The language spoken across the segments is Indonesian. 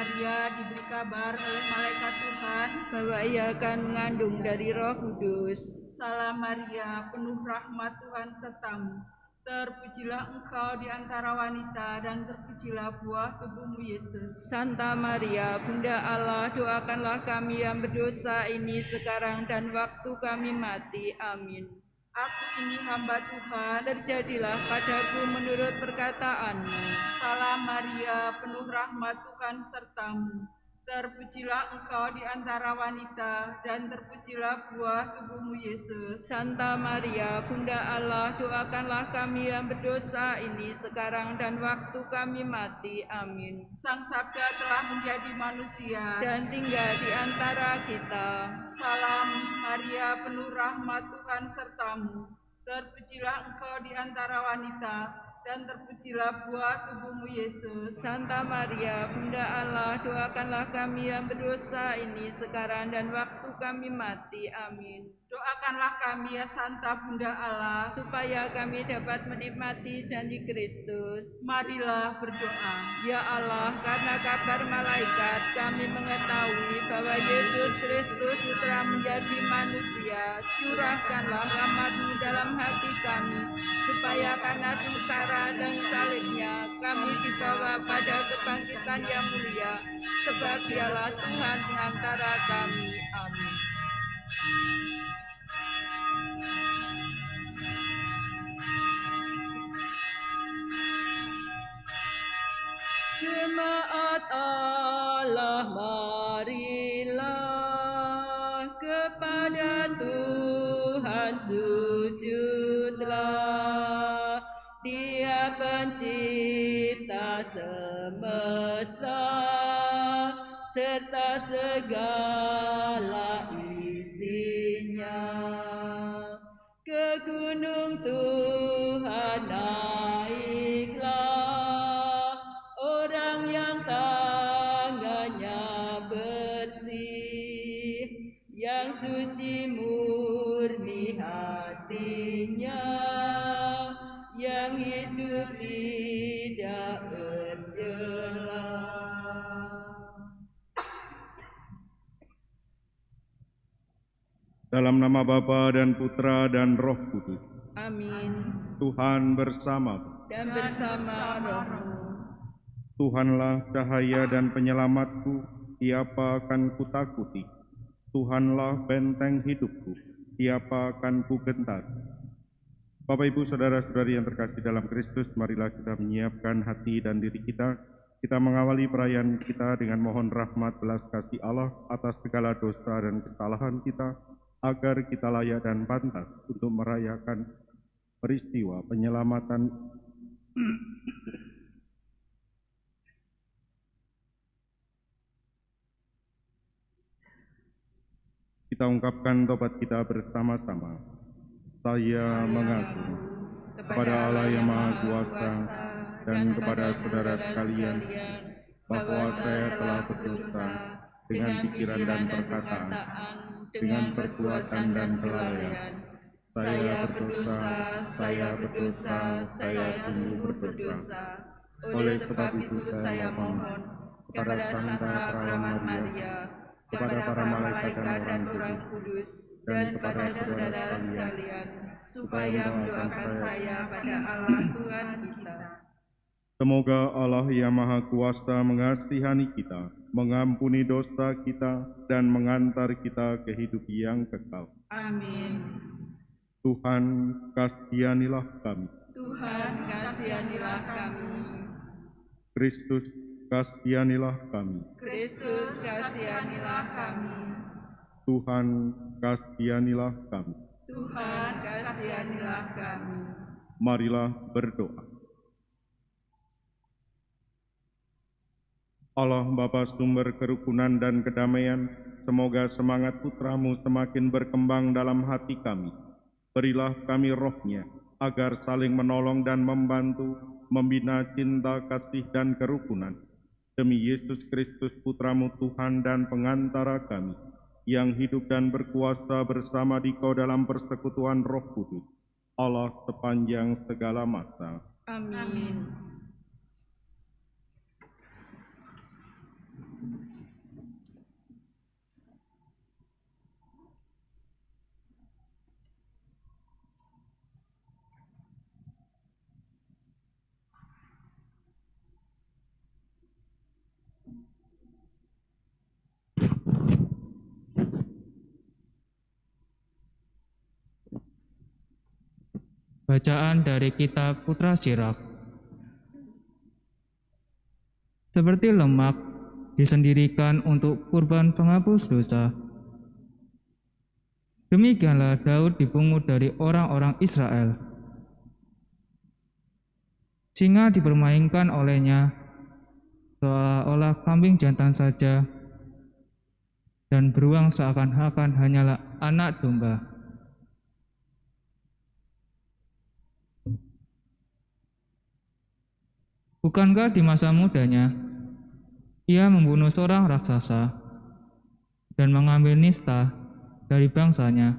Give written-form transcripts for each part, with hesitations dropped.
Maria diberi kabar oleh malaikat Tuhan bahwa ia akan mengandung dari Roh Kudus. Salam Maria, penuh rahmat Tuhan sertamu. Terpujilah engkau di antara wanita dan terpujilah buah tubuhmu Yesus. Santa Maria, Bunda Allah, doakanlah kami yang berdosa ini sekarang dan waktu kami mati. Amin. Aku ini hamba Tuhan, Terjadilah padaku menurut perkataanmu. Salam Maria, penuh rahmat Tuhan sertamu. Terpujilah engkau di antara wanita dan terpujilah buah tubuhmu Yesus. Santa Maria, Bunda Allah, doakanlah kami yang berdosa ini sekarang dan waktu kami mati. Amin. Sang Sabda telah menjadi manusia Dan tinggal di antara kita. Salam Maria, penuh rahmat Tuhan sertamu. Terpujilah engkau di antara wanita dan terpujilah buah tubuhmu Yesus. Santa Maria, Bunda Allah, doakanlah kami yang berdosa ini sekarang dan waktu kami mati. Amin. Doakanlah kami ya Santa Bunda Allah, supaya kami dapat menikmati janji Kristus. Marilah berdoa. Ya Allah, karena kabar malaikat kami mengetahui bahwa Yesus Kristus Putra menjadi manusia. Curahkanlah rahmat-Mu dalam hati kami, supaya karena sengsara dan salibnya kami dibawa pada kebangkitan yang mulia, sebab Dialah Tuhan antara kami. Amin. Jemaat Allah, marilah kepada Tuhan sujudlah. Dia pencipta semesta serta segala isinya. Ke gunung Tuhan naiklah, orang yang tangannya bersih, yang suci murni hatinya, yang hidup tidak bercela. Dalam nama Bapa dan Putra dan Roh Kudus. Amin. Tuhan bersama dan bersama rohmu. Tuhanlah cahaya dan penyelamatku, siapa akan kutakuti? Tuhanlah benteng hidupku, siapa akan kugentar? Bapak, Ibu, Saudara-saudari yang terkasih dalam Kristus, marilah kita menyiapkan hati dan diri kita. Kita mengawali perayaan kita dengan mohon rahmat belas kasih Allah atas segala dosa dan kesalahan kita, agar kita layak dan pantas untuk merayakan peristiwa penyelamatan kita ungkapkan tobat kita bersama-sama. Saya mengaku kepada Allah yang Maha Kuasa dan kepada saudara sekalian bahwa saya telah berdosa dengan pikiran dan perkataan, dengan perbuatan dan kelalaian. Saya berdosa, saya sungguh berdosa. Oleh sebab itu saya mohon kepada Santa Perawan Maria, kepada para malaikat dan orang kudus, dan kepada saudara sekalian, supaya mendoakan saya pada Allah Tuhan kita. Semoga Allah yang Maha Kuasa mengasihani kita, mengampuni dosa kita, dan mengantar kita ke hidup yang kekal. Amin. Tuhan, kasihanilah kami. Tuhan, kasihanilah kami. Kristus, kasihanilah kami. Kristus, kasihanilah kami. Tuhan, kasihanilah kami. Tuhan, kasihanilah kami. Marilah berdoa. Allah Bapa sumber kerukunan dan kedamaian, semoga semangat Putra-Mu semakin berkembang dalam hati kami. Berilah kami roh-Nya, agar saling menolong dan membantu, membina cinta, kasih, dan kerukunan. Demi Yesus Kristus Putra-Mu Tuhan dan pengantara kami, yang hidup dan berkuasa bersama Dikau dalam persekutuan Roh Kudus, Allah sepanjang segala masa. Amin. Bacaan dari kitab Putra Sirak. Seperti lemak disendirikan untuk kurban penghapus dosa, demikianlah Daud dipungut dari orang-orang Israel. Singa dipermainkan olehnya seolah-olah kambing jantan saja, dan beruang seakan-akan hanyalah anak domba. Bukankah di masa mudanya ia membunuh seorang raksasa dan mengambil nista dari bangsanya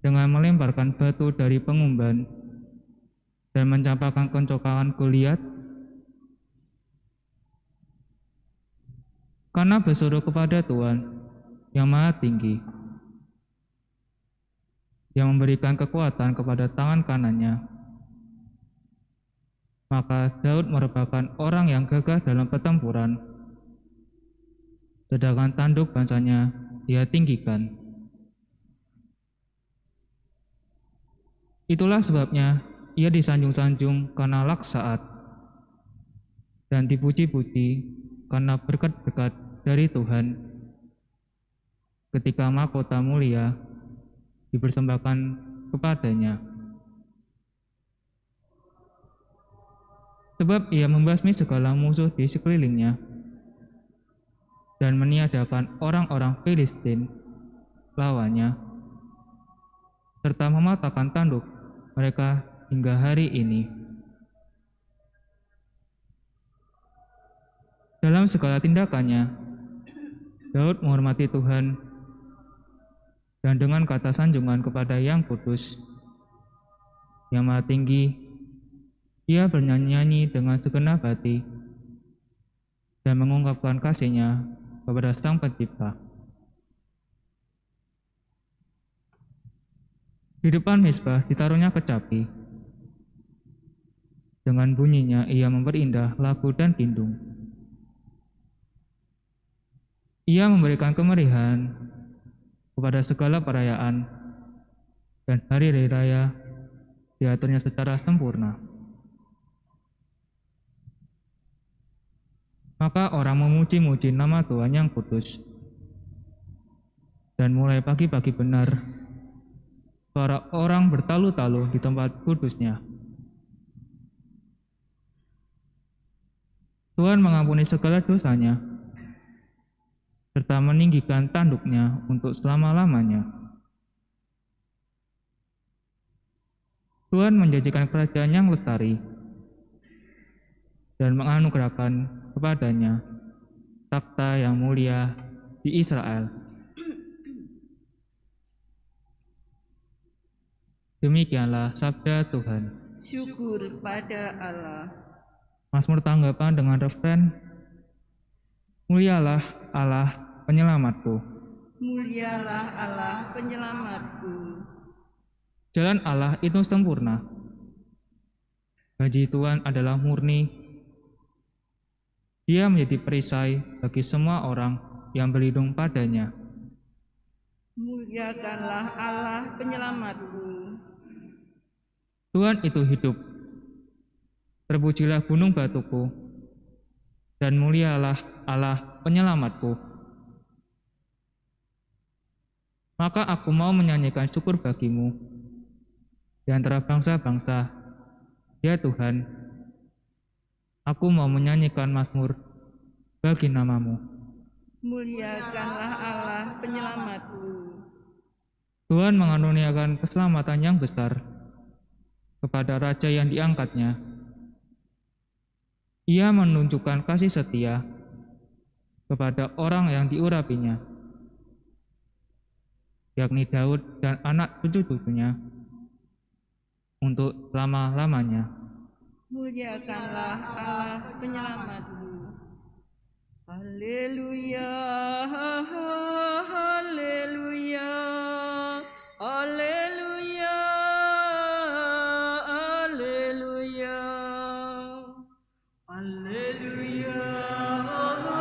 dengan melemparkan batu dari pengumban dan mencampakkan kencokakan Goliat? Karena berseru kepada Tuhan yang Maha Tinggi, yang memberikan kekuatan kepada tangan kanannya, maka Daud merupakan orang yang gagah dalam pertempuran, sedangkan tanduk bangsanya dia tinggikan. Itulah sebabnya ia disanjung-sanjung karena laksaat, dan dipuji-puji karena berkat-berkat dari Tuhan, ketika mahkota mulia dipersembahkan kepadanya. Sebab ia membasmi segala musuh di sekelilingnya dan meniadakan orang-orang Filistin lawannya, serta mematahkan tanduk mereka hingga hari ini. Dalam segala tindakannya, Daud menghormati Tuhan, dan dengan kata sanjungan kepada Yang Kudus, Yang Maha Tinggi, ia bernyanyi dengan segenap hati dan mengungkapkan kasihnya kepada Sang Pencipta. Di depan mezbah ditaruhnya kecapi. Dengan bunyinya ia memperindah lagu dan kindung. Ia memberikan kemeriahan kepada segala perayaan, dan hari-hari raya diaturnya secara sempurna. Maka orang memuji-muji nama Tuhan yang kudus. Dan mulai pagi-pagi benar, suara orang bertalu-talu di tempat kudusnya. Tuhan mengampuni segala dosanya, serta meninggikan tanduknya untuk selama-lamanya. Tuhan menjanjikan kerajaan yang lestari dan menganugerahkan kepadanya takhta yang mulia di Israel. Demikianlah sabda Tuhan. Syukur pada Allah. Mazmur tanggapan dengan refren, Mulialah Allah penyelamatku. Mulialah Allah penyelamatku. Jalan Allah itu sempurna. Janji Tuhan adalah murni. Dia menjadi perisai bagi semua orang yang berlindung padanya. Muliakanlah Allah penyelamatku. Tuhan itu hidup. Terpujilah gunung batuku, dan mulialah Allah penyelamatku. Maka aku mau menyanyikan syukur bagimu di antara bangsa-bangsa, ya Tuhan. Aku mau menyanyikan mazmur bagi namamu. Muliakanlah Allah penyelamatku. Tuhan mengaruniakan keselamatan yang besar kepada raja yang diangkatnya. Ia menunjukkan kasih setia kepada orang yang diurapinya, yakni Daud dan anak cucu-cucunya, untuk selama-lamanya. Muliakanlah Allah penyelamatku. Haleluya, haleluya, haleluya, haleluya, Haleluya, haleluya,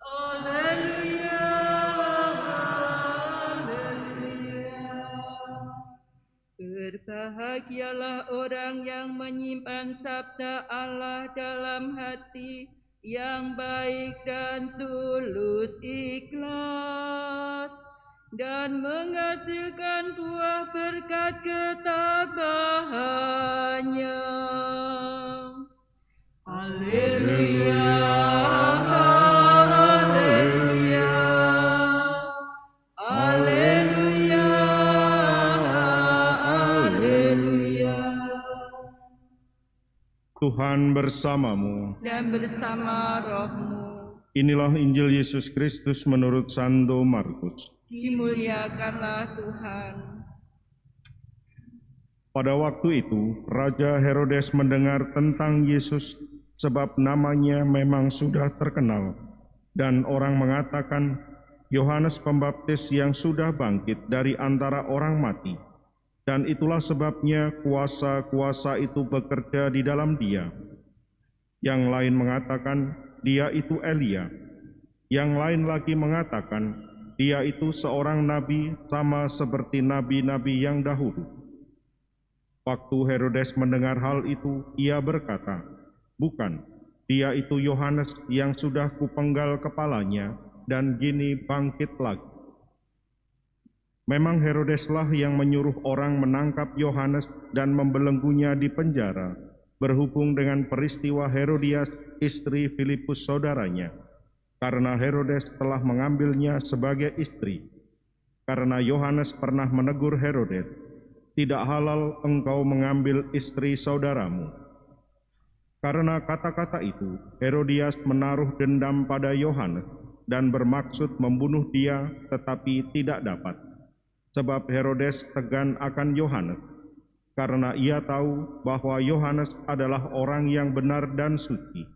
haleluya, haleluya. Bahagialah orang yang menyimpan sabda Allah dalam hati, yang baik dan tulus ikhlas, dan menghasilkan buah berkat ketabahannya. Haleluya, haleluya, haleluya, haleluya. Tuhan bersamamu. Dan bersama rohmu. Inilah Injil Yesus Kristus menurut Santo Markus. Dimuliakanlah Tuhan. Pada waktu itu, Raja Herodes mendengar tentang Yesus sebab namanya memang sudah terkenal, dan orang mengatakan, Yohanes Pembaptis yang sudah bangkit dari antara orang mati, dan itulah sebabnya kuasa-kuasa itu bekerja di dalam dia. Yang lain mengatakan, dia itu Elia. Yang lain lagi mengatakan, dia itu seorang nabi sama seperti nabi-nabi yang dahulu. Waktu Herodes mendengar hal itu, ia berkata, bukan, dia itu Yohanes yang sudah kupenggal kepalanya dan kini bangkit lagi. Memang Herodeslah yang menyuruh orang menangkap Yohanes dan membelenggunya di penjara, berhubung dengan peristiwa Herodias, istri Filipus saudaranya, karena Herodes telah mengambilnya sebagai istri. Karena Yohanes pernah menegur Herodes, tidak halal engkau mengambil istri saudaramu. Karena kata-kata itu, Herodias menaruh dendam pada Yohanes dan bermaksud membunuh dia, tetapi tidak dapat. Sebab Herodes tegan akan Yohanes, karena ia tahu bahwa Yohanes adalah orang yang benar dan suci.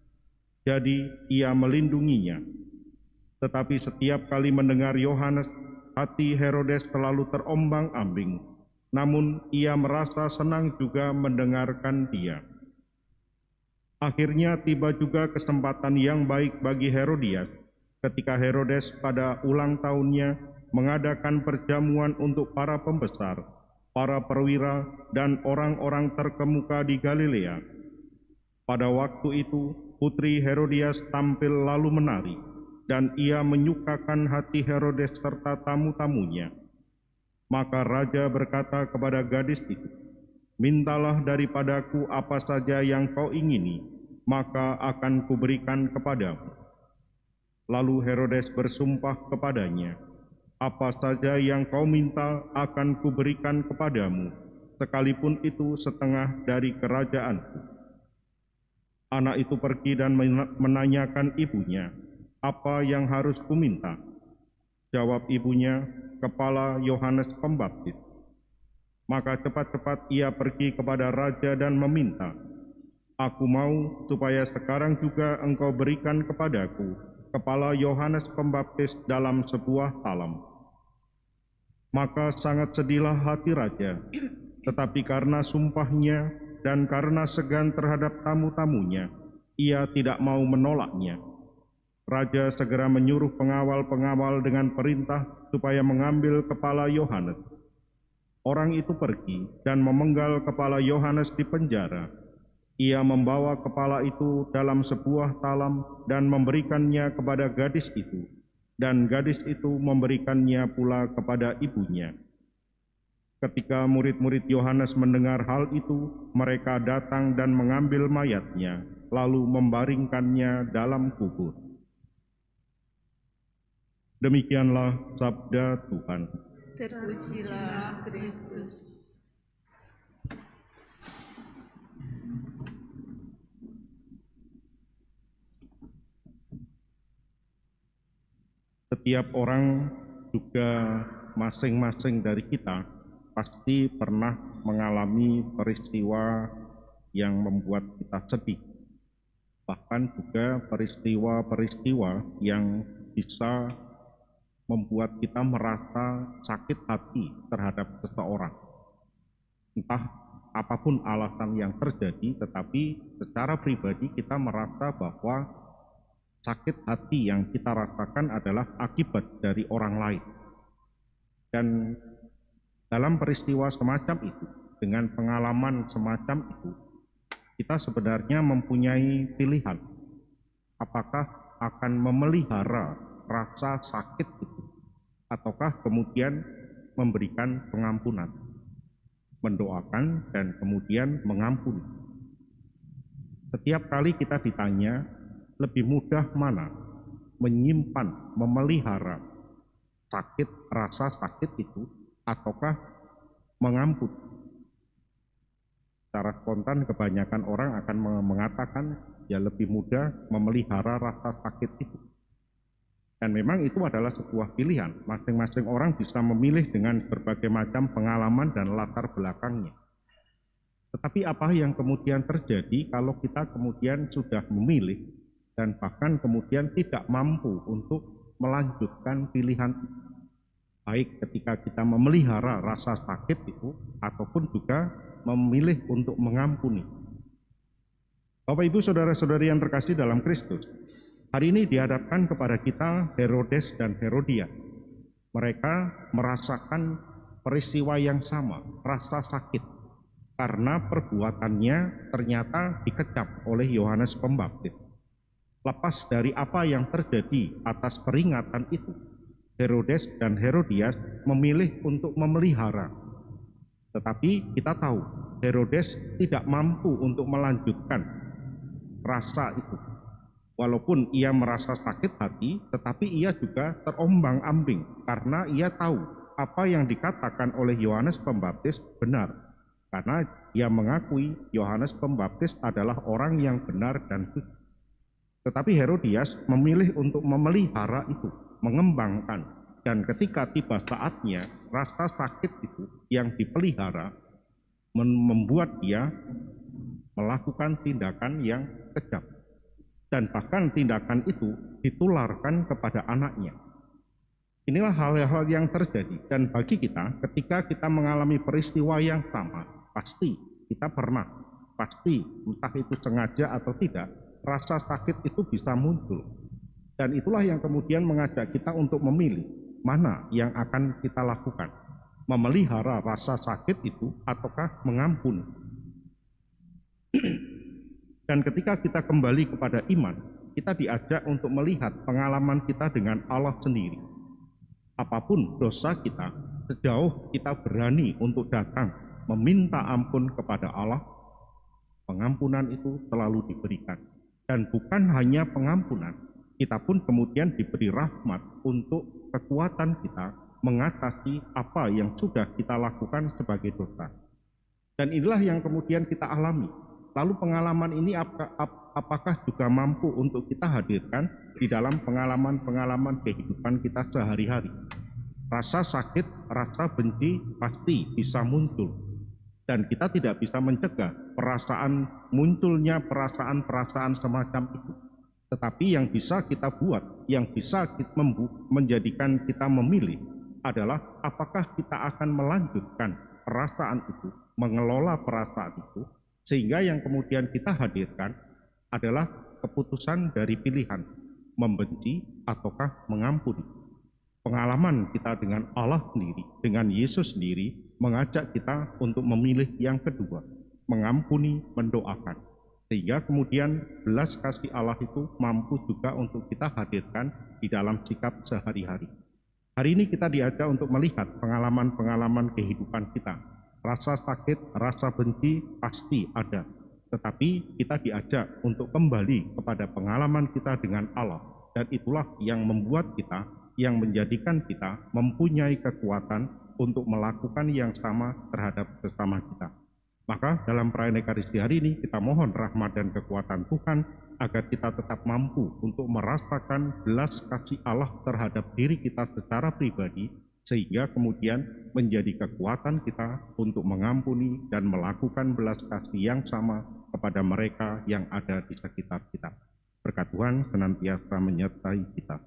Jadi ia melindunginya. Tetapi setiap kali mendengar Yohanes, hati Herodes selalu terombang-ambing. Namun ia merasa senang juga mendengarkan dia. Akhirnya tiba juga kesempatan yang baik bagi Herodias, ketika Herodes pada ulang tahunnya mengadakan perjamuan untuk para pembesar, para perwira, dan orang-orang terkemuka di Galilea. Pada waktu itu, putri Herodias tampil lalu menari, dan ia menyukakan hati Herodes serta tamu-tamunya. Maka raja berkata kepada gadis itu, mintalah daripadaku apa saja yang kau ingini, maka akan kuberikan kepadamu. Lalu Herodes bersumpah kepadanya, apa saja yang kau minta akan kuberikan kepadamu, sekalipun itu setengah dari kerajaanku. Anak itu pergi dan menanyakan ibunya, apa yang harus kuminta? Jawab ibunya, kepala Yohanes Pembaptis. Maka cepat-cepat ia pergi kepada raja dan meminta, aku mau supaya sekarang juga engkau berikan kepadaku kepala Yohanes Pembaptis dalam sebuah talam. Maka sangat sedihlah hati raja, tetapi karena sumpahnya dan karena segan terhadap tamu-tamunya, ia tidak mau menolaknya. Raja segera menyuruh pengawal-pengawal dengan perintah supaya mengambil kepala Yohanes. Orang itu pergi dan memenggal kepala Yohanes di penjara. Ia membawa kepala itu dalam sebuah talam dan memberikannya kepada gadis itu, dan gadis itu memberikannya pula kepada ibunya. Ketika murid-murid Yohanes mendengar hal itu, mereka datang dan mengambil mayatnya, lalu membaringkannya dalam kubur. Demikianlah sabda Tuhan. Terpujilah Kristus. Setiap orang, juga masing-masing dari kita, pasti pernah mengalami peristiwa yang membuat kita sedih. Bahkan juga peristiwa-peristiwa yang bisa membuat kita merasa sakit hati terhadap seseorang. Entah apapun alasan yang terjadi, tetapi secara pribadi kita merasa bahwa sakit hati yang kita rasakan adalah akibat dari orang lain. Dan dalam peristiwa semacam itu, dengan pengalaman semacam itu, kita sebenarnya mempunyai pilihan. Apakah akan memelihara rasa sakit itu, ataukah kemudian memberikan pengampunan, mendoakan dan kemudian mengampuni. Setiap kali kita ditanya, lebih mudah mana? Menyimpan, memelihara sakit, rasa sakit itu, ataukah mengampuni? Secara spontan kebanyakan orang akan mengatakan ya lebih mudah memelihara rasa sakit itu. Dan memang itu adalah sebuah pilihan. Masing-masing orang bisa memilih dengan berbagai macam pengalaman dan latar belakangnya. Tetapi apa yang kemudian terjadi kalau kita kemudian sudah memilih dan bahkan kemudian tidak mampu untuk melanjutkan pilihan itu? Baik ketika kita memelihara rasa sakit itu ataupun juga memilih untuk mengampuni. Bapak Ibu saudara-saudari yang terkasih dalam Kristus, hari ini dihadapkan kepada kita Herodes dan Herodias. Mereka merasakan peristiwa yang sama, rasa sakit, karena perbuatannya ternyata dikecap oleh Yohanes Pembaptis. Lepas dari apa yang terjadi atas peringatan itu, Herodes dan Herodias memilih untuk memelihara. Tetapi kita tahu Herodes tidak mampu untuk melanjutkan rasa itu. Walaupun ia merasa sakit hati, tetapi ia juga terombang-ambing karena ia tahu apa yang dikatakan oleh Yohanes Pembaptis benar. Karena ia mengakui Yohanes Pembaptis adalah orang yang benar dan suci. Tetapi Herodias memilih untuk memelihara itu, mengembangkan. Dan ketika tiba saatnya, rasa sakit itu yang dipelihara membuat dia melakukan tindakan yang kejam. Dan bahkan tindakan itu ditularkan kepada anaknya. Inilah hal-hal yang terjadi. Dan bagi kita, ketika kita mengalami peristiwa yang sama, pasti kita pasti entah itu sengaja atau tidak, rasa sakit itu bisa muncul. Dan itulah yang kemudian mengajak kita untuk memilih mana yang akan kita lakukan, memelihara rasa sakit itu ataukah mengampuni. Dan ketika kita kembali kepada iman, kita diajak untuk melihat pengalaman kita dengan Allah sendiri. Apapun dosa kita, sejauh kita berani untuk datang meminta ampun kepada Allah, pengampunan itu selalu diberikan. Dan bukan hanya pengampunan, kita pun kemudian diberi rahmat untuk kekuatan kita mengatasi apa yang sudah kita lakukan sebagai dosa. Dan inilah yang kemudian kita alami. Lalu pengalaman ini apakah juga mampu untuk kita hadirkan di dalam pengalaman-pengalaman kehidupan kita sehari-hari? Rasa sakit, rasa benci pasti bisa muncul. Dan kita tidak bisa mencegah munculnya perasaan-perasaan semacam itu. Tetapi yang bisa kita buat, yang bisa menjadikan kita memilih adalah apakah kita akan melanjutkan perasaan itu, mengelola perasaan itu, sehingga yang kemudian kita hadirkan adalah keputusan dari pilihan, membenci ataukah mengampuni. Pengalaman kita dengan Allah sendiri, dengan Yesus sendiri, mengajak kita untuk memilih yang kedua, mengampuni, mendoakan. Sehingga kemudian belas kasih Allah itu mampu juga untuk kita hadirkan di dalam sikap sehari-hari. Hari ini kita diajak untuk melihat pengalaman-pengalaman kehidupan kita. Rasa sakit, rasa benci pasti ada. Tetapi kita diajak untuk kembali kepada pengalaman kita dengan Allah. Dan itulah yang membuat kita, yang menjadikan kita mempunyai kekuatan untuk melakukan yang sama terhadap sesama kita. Maka dalam perayaan Ekaristi hari ini kita mohon rahmat dan kekuatan Tuhan agar kita tetap mampu untuk merasakan belas kasih Allah terhadap diri kita secara pribadi, sehingga kemudian menjadi kekuatan kita untuk mengampuni dan melakukan belas kasih yang sama kepada mereka yang ada di sekitar kita. Berkat Tuhan senantiasa menyertai kita.